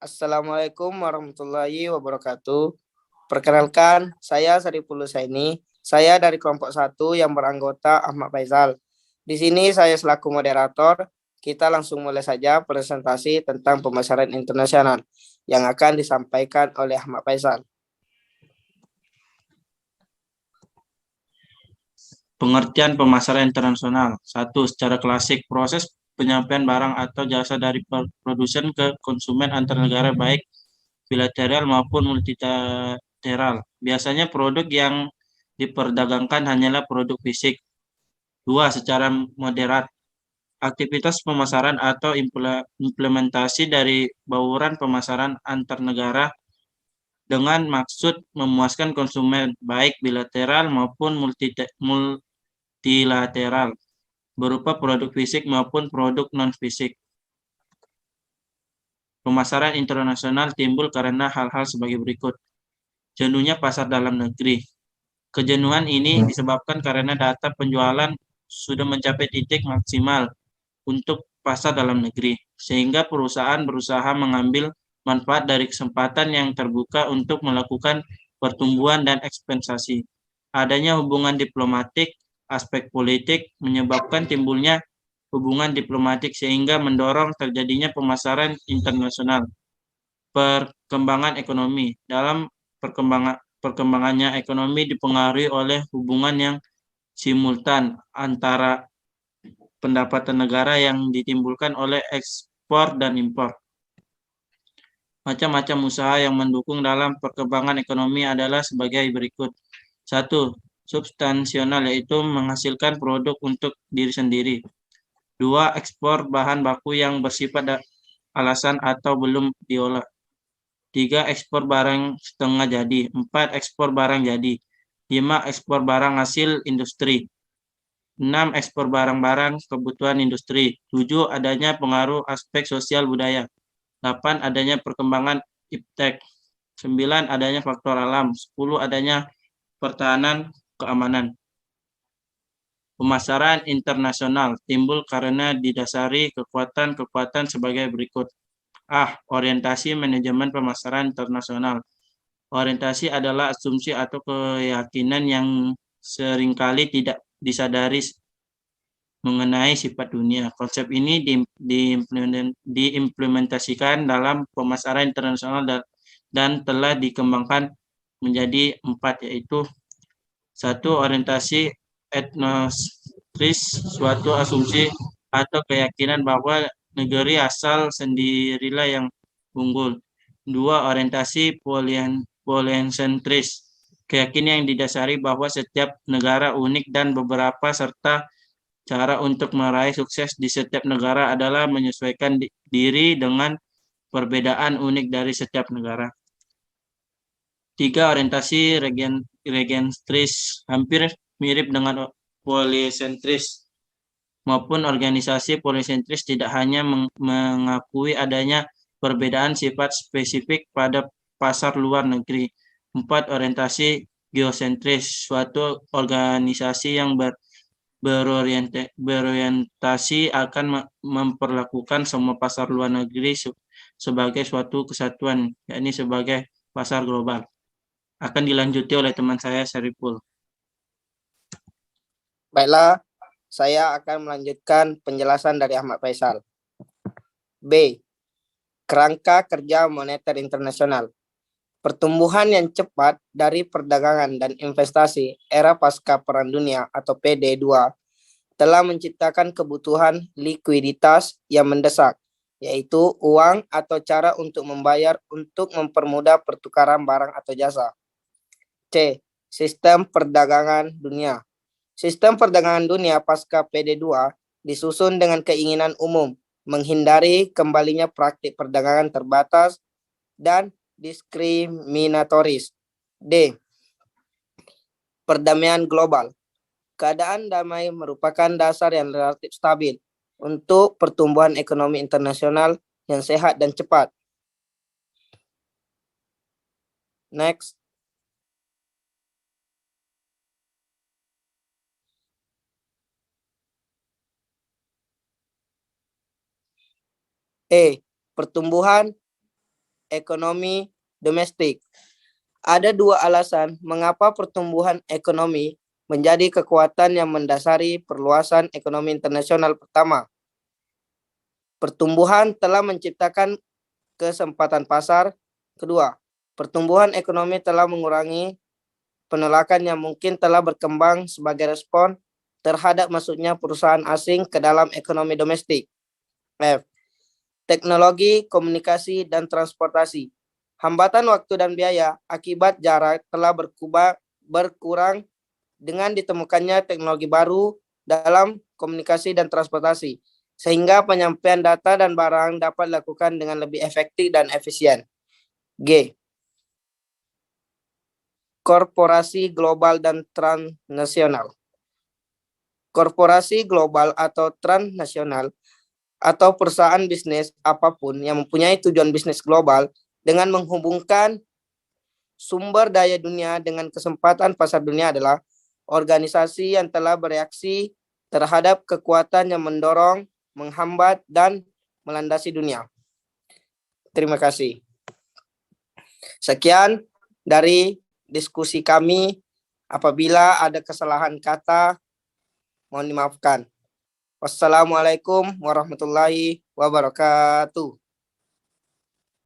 Assalamualaikum warahmatullahi wabarakatuh. Perkenalkan, saya Sariful Husaini. Saya dari kelompok 1 yang beranggota Ahmad Faisal. Di sini saya selaku moderator. Kita langsung mulai saja presentasi tentang pemasaran internasional yang akan disampaikan oleh Ahmad Faisal. Pengertian pemasaran internasional. 1. Secara klasik, proses penyampaian barang atau jasa dari produsen ke konsumen antar negara baik bilateral maupun multilateral. Biasanya produk yang diperdagangkan hanyalah produk fisik. 2. Secara moderat, aktivitas pemasaran atau implementasi dari bauran pemasaran antar negara dengan maksud memuaskan konsumen baik bilateral maupun multilateral berupa produk fisik maupun produk non-fisik. Pemasaran internasional timbul karena hal-hal sebagai berikut. Jenuhnya pasar dalam negeri. Kejenuhan ini disebabkan karena data penjualan sudah mencapai titik maksimal untuk pasar dalam negeri, sehingga perusahaan berusaha mengambil manfaat dari kesempatan yang terbuka untuk melakukan pertumbuhan dan ekspansi. Adanya hubungan diplomatik, aspek politik menyebabkan timbulnya hubungan diplomatik sehingga mendorong terjadinya pemasaran internasional. Perkembangan ekonomi. Dalam perkembangannya ekonomi dipengaruhi oleh hubungan yang simultan antara pendapatan negara yang ditimbulkan oleh ekspor dan impor. Macam-macam usaha yang mendukung dalam perkembangan ekonomi adalah sebagai berikut. 1. Substansional, yaitu menghasilkan produk untuk diri sendiri. 2. Ekspor bahan baku yang bersifat alasan atau belum diolah. 3. Ekspor barang setengah jadi. 4. Ekspor barang jadi. 5. Ekspor barang hasil industri. 6. Ekspor barang-barang kebutuhan industri. 7. Adanya pengaruh aspek sosial budaya. 8. Adanya perkembangan iptek. 9. Adanya faktor alam. 10. Adanya pertahanan keamanan. Pemasaran internasional timbul karena didasari kekuatan-kekuatan sebagai berikut. Orientasi manajemen pemasaran internasional. Orientasi adalah asumsi atau keyakinan yang seringkali tidak disadari mengenai sifat dunia. Konsep ini diimplementasikan dalam pemasaran internasional dan telah dikembangkan menjadi 4, yaitu 1. Orientasi etnosentris, suatu asumsi atau keyakinan bahwa negeri asal sendirilah yang unggul. 2. Orientasi poliensentris, keyakinan yang didasari bahwa setiap negara unik dan beberapa serta cara untuk meraih sukses di setiap negara adalah menyesuaikan diri dengan perbedaan unik dari setiap negara. 3. Orientasi regentris, hampir mirip dengan polisentris maupun organisasi polisentris tidak hanya mengakui adanya perbedaan sifat spesifik pada pasar luar negeri. 4. Orientasi geosentris, suatu organisasi yang berorientasi akan memperlakukan semua pasar luar negeri sebagai suatu kesatuan, yakni sebagai pasar global. Akan dilanjuti oleh teman saya, Sariful. Baiklah, saya akan melanjutkan penjelasan dari Ahmad Faisal. B. Kerangka kerja moneter internasional. Pertumbuhan yang cepat dari perdagangan dan investasi era pasca Perang Dunia atau PD2 telah menciptakan kebutuhan likuiditas yang mendesak, yaitu uang atau cara untuk membayar untuk mempermudah pertukaran barang atau jasa. C. Sistem perdagangan dunia. Sistem perdagangan dunia pasca PD2 disusun dengan keinginan umum menghindari kembalinya praktik perdagangan terbatas dan diskriminatoris. D. Perdamaian global. Keadaan damai merupakan dasar yang relatif stabil untuk pertumbuhan ekonomi internasional yang sehat dan cepat. Next. Pertumbuhan ekonomi domestik. Ada dua alasan mengapa pertumbuhan ekonomi menjadi kekuatan yang mendasari perluasan ekonomi internasional. Pertama, pertumbuhan telah menciptakan kesempatan pasar. Kedua, pertumbuhan ekonomi telah mengurangi penolakan yang mungkin telah berkembang sebagai respon terhadap masuknya perusahaan asing ke dalam ekonomi domestik. F. Teknologi, komunikasi, dan transportasi. Hambatan waktu dan biaya akibat jarak telah berkurang dengan ditemukannya teknologi baru dalam komunikasi dan transportasi, sehingga penyampaian data dan barang dapat dilakukan dengan lebih efektif dan efisien. G. Korporasi global dan transnasional. Korporasi global atau transnasional atau perusahaan bisnis apapun yang mempunyai tujuan bisnis global dengan menghubungkan sumber daya dunia dengan kesempatan pasar dunia adalah organisasi yang telah bereaksi terhadap kekuatan yang mendorong, menghambat, dan melandasi dunia. Terima kasih. Sekian dari diskusi kami. Apabila ada kesalahan kata, mohon dimaafkan. Wassalamualaikum warahmatullahi wabarakatuh.